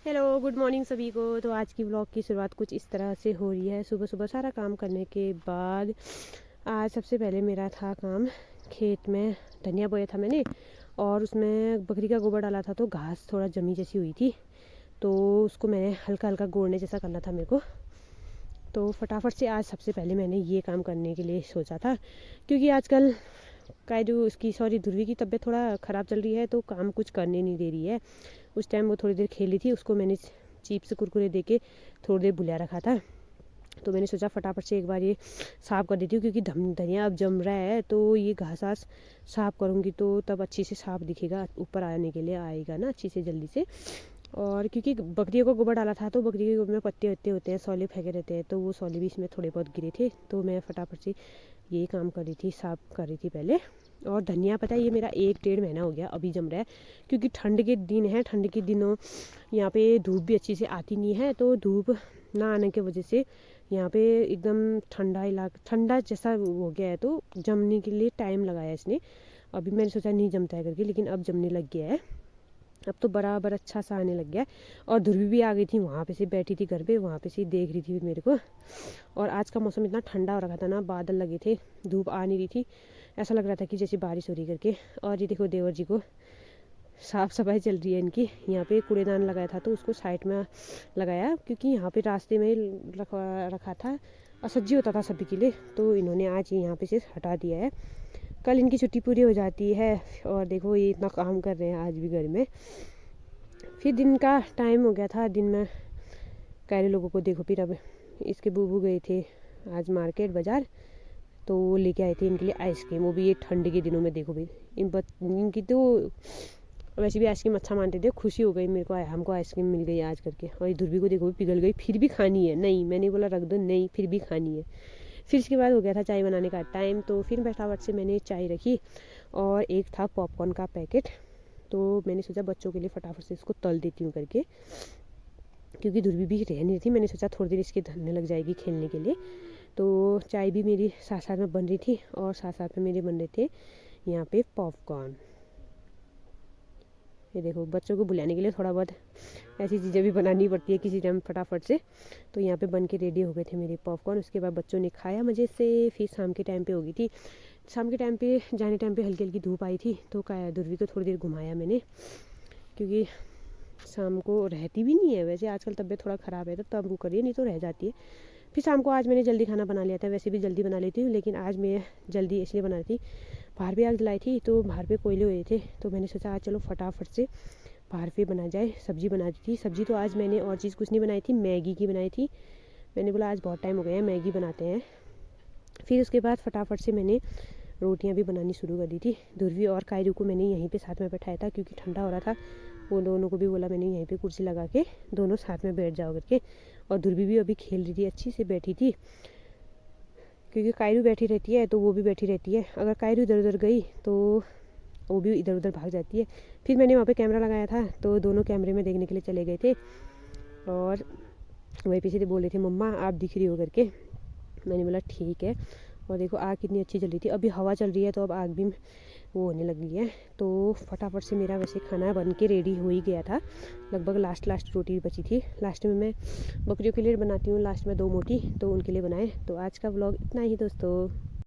Hello good morning सभी को। तो आज की व्लॉग की शुरुआत कुछ इस तरह से हो रही है। सुबह सुबह सारा काम करने के बाद आज सबसे पहले मेरा था काम खेत में। धनिया बोया था मैंने और उसमें बकरी का गोबर डाला था, तो घास थोड़ा जमी जैसी हुई थी, तो उसको मैंने हल्का हल्का गोड़ने जैसा करना था मेरे को। तो फटाफट से आज सबसे पहले मैंने ये काम करने के लिए सोचा था, क्योंकि आजकल कायरू उसकी ध्रुवी की तबीयत थोड़ा ख़राब चल रही है, तो काम कुछ करने नहीं दे रही है। उस टाइम वो थोड़ी देर खेली थी, उसको मैंने चिप्स कुरकुरे दे के थोड़ी देर बुला रखा था। तो मैंने सोचा फटाफट से एक बार ये साफ़ कर देती हूँ, क्योंकि धनिया अब जम रहा है, तो ये घास आस साफ़ करूँगी तो तब अच्छे से साफ़ दिखेगा, ऊपर आने के लिए आएगा ना अच्छी से जल्दी से। और क्योंकि बकरियों को गोबर डाला था, तो बकरी के गोबर में पत्ते वत्ते होते हैं, सौले फेंके रहते हैं, तो वो सौले भी इसमें थोड़े बहुत गिरे थे, तो मैं फटाफट से यही काम कर रही थी, साफ़ कर रही थी पहले। और धनिया पता है ये मेरा 1 डेढ़ महीना हो गया अभी जम रहा है, क्योंकि ठंड के दिन है। ठंड के दिनों यहाँ पे धूप भी अच्छी से आती नहीं है, तो धूप ना आने की वजह से यहाँ पे एकदम ठंडा इलाका, ठंडा जैसा हो गया है, तो जमने के लिए टाइम लगाया इसने। अभी मैंने सोचा नहीं जमता है करके, लेकिन अब जमने लग गया है। अब तो बराबर अच्छा सा आने लग गया। और ध्रुवी भी आ गई थी, वहाँ पे से बैठी थी घर पे, वहाँ पे से देख रही थी मेरे को। और आज का मौसम इतना ठंडा हो रखा था ना, बादल लगे थे, धूप आ नहीं रही थी, ऐसा लग रहा था कि जैसे बारिश हो रही करके। और ये देखो देवर जी को साफ़ सफाई चल रही है इनकी। यहाँ पे कूड़ेदान लगाया था, तो उसको साइड में लगाया, क्योंकि यहाँ पे रास्ते में रखा था, असज्जी होता था सभी के लिए, तो इन्होंने आज यहाँ पे से हटा दिया है। कल इनकी छुट्टी पूरी हो जाती है। और देखो ये इतना काम कर रहे हैं आज भी घर में। फिर दिन का टाइम हो गया था, दिन में कायरे लोगों को देखो। फिर अब इसके बूबू गए थे आज मार्केट बाज़ार, तो वो लेके आए थे इनके लिए आइसक्रीम, वो भी ये ठंड के दिनों में। देखो भाई इनकी तो वैसे भी आइसक्रीम अच्छा मानते थे। खुशी हो गई मेरे को, हमको आइसक्रीम मिल गई आज करके। और ये ध्रुवी को देखो पिघल गई, फिर भी खानी है। नहीं, मैंने बोला रख दो, नहीं फिर भी खानी है। फिर इसके बाद हो गया था चाय बनाने का टाइम, तो फिर फटाफट से मैंने चाय रखी और एक था पॉपकॉर्न का पैकेट। तो मैंने सोचा बच्चों के लिए फटाफट से इसको तल देती हूँ करके, क्योंकि ध्रुवी भी रह नहीं थी। मैंने सोचा थोड़ी देर इसके धरने लग जाएगी खेलने के लिए। तो चाय भी मेरी साथ साथ में बन रही थी, और साथ साथ में मेरे बन रहे थे यहाँ पे पॉपकॉर्न। ये देखो बच्चों को बुलाने के लिए थोड़ा बहुत ऐसी चीज़ें भी बनानी पड़ती है किसी टाइम फटाफट से। तो यहाँ पे बन के रेडी हो गए थे मेरे पॉपकॉर्न। उसके बाद बच्चों ने खाया मज़े से। फिर शाम के टाइम पे हो गई थी, शाम के टाइम पे जाने टाइम पे हल्की हल्की धूप आई थी, तो ध्रुवी को थोड़ी देर घुमाया मैंने, क्योंकि शाम को रहती भी नहीं है। वैसे आजकल तबीयत थोड़ा ख़राब है, तो तब वो करिए, नहीं तो रह जाती है। फिर शाम को आज मैंने जल्दी खाना बना लिया था, वैसे भी जल्दी बना लेती हूँ, लेकिन आज मैं जल्दी इसलिए बना रही थी, बाहर पे आग जलाई थी, तो बाहर पे कोयले हुए थे, तो मैंने सोचा आज चलो फटाफट से बाहर पे बना जाए। सब्ज़ी बना दी थी। सब्ज़ी तो आज मैंने और चीज़ कुछ नहीं बनाई थी, मैगी की बनाई थी। मैंने बोला आज बहुत टाइम हो गया है, मैगी बनाते हैं। फिर उसके बाद फटाफट से मैंने रोटियां भी बनानी शुरू कर दी थी। ध्रुवी और कायरू को मैंने यहीं पे साथ में बैठाया था, क्योंकि ठंडा हो रहा था। वो दोनों को भी बोला मैंने यहीं पे कुर्सी लगा के दोनों साथ में बैठ जाओ करके। और ध्रुवी भी अभी खेल रही थी, अच्छी से बैठी थी, क्योंकि कायरू बैठी रहती है तो वो भी बैठी रहती है। अगर कायरू इधर उधर गई तो वो भी इधर उधर भाग जाती है। फिर मैंने वहाँ पे कैमरा लगाया था, तो दोनों कैमरे में देखने के लिए चले गए थे, और वहीं पीछे से बोल रहे थे मम्मा आप दिख रही हो करके। मैंने बोला ठीक है। और देखो आग कितनी अच्छी चल रही थी, अभी हवा चल रही है, तो अब आग भी वो होने लगी है। तो फटाफट से मेरा वैसे खाना बन के रेडी हो ही गया था। लगभग लास्ट रोटी बची थी। लास्ट में मैं बकरियों के लिए बनाती हूँ, लास्ट में 2 मोटी, तो उनके लिए बनाए। तो आज का व्लॉग इतना ही दोस्तों।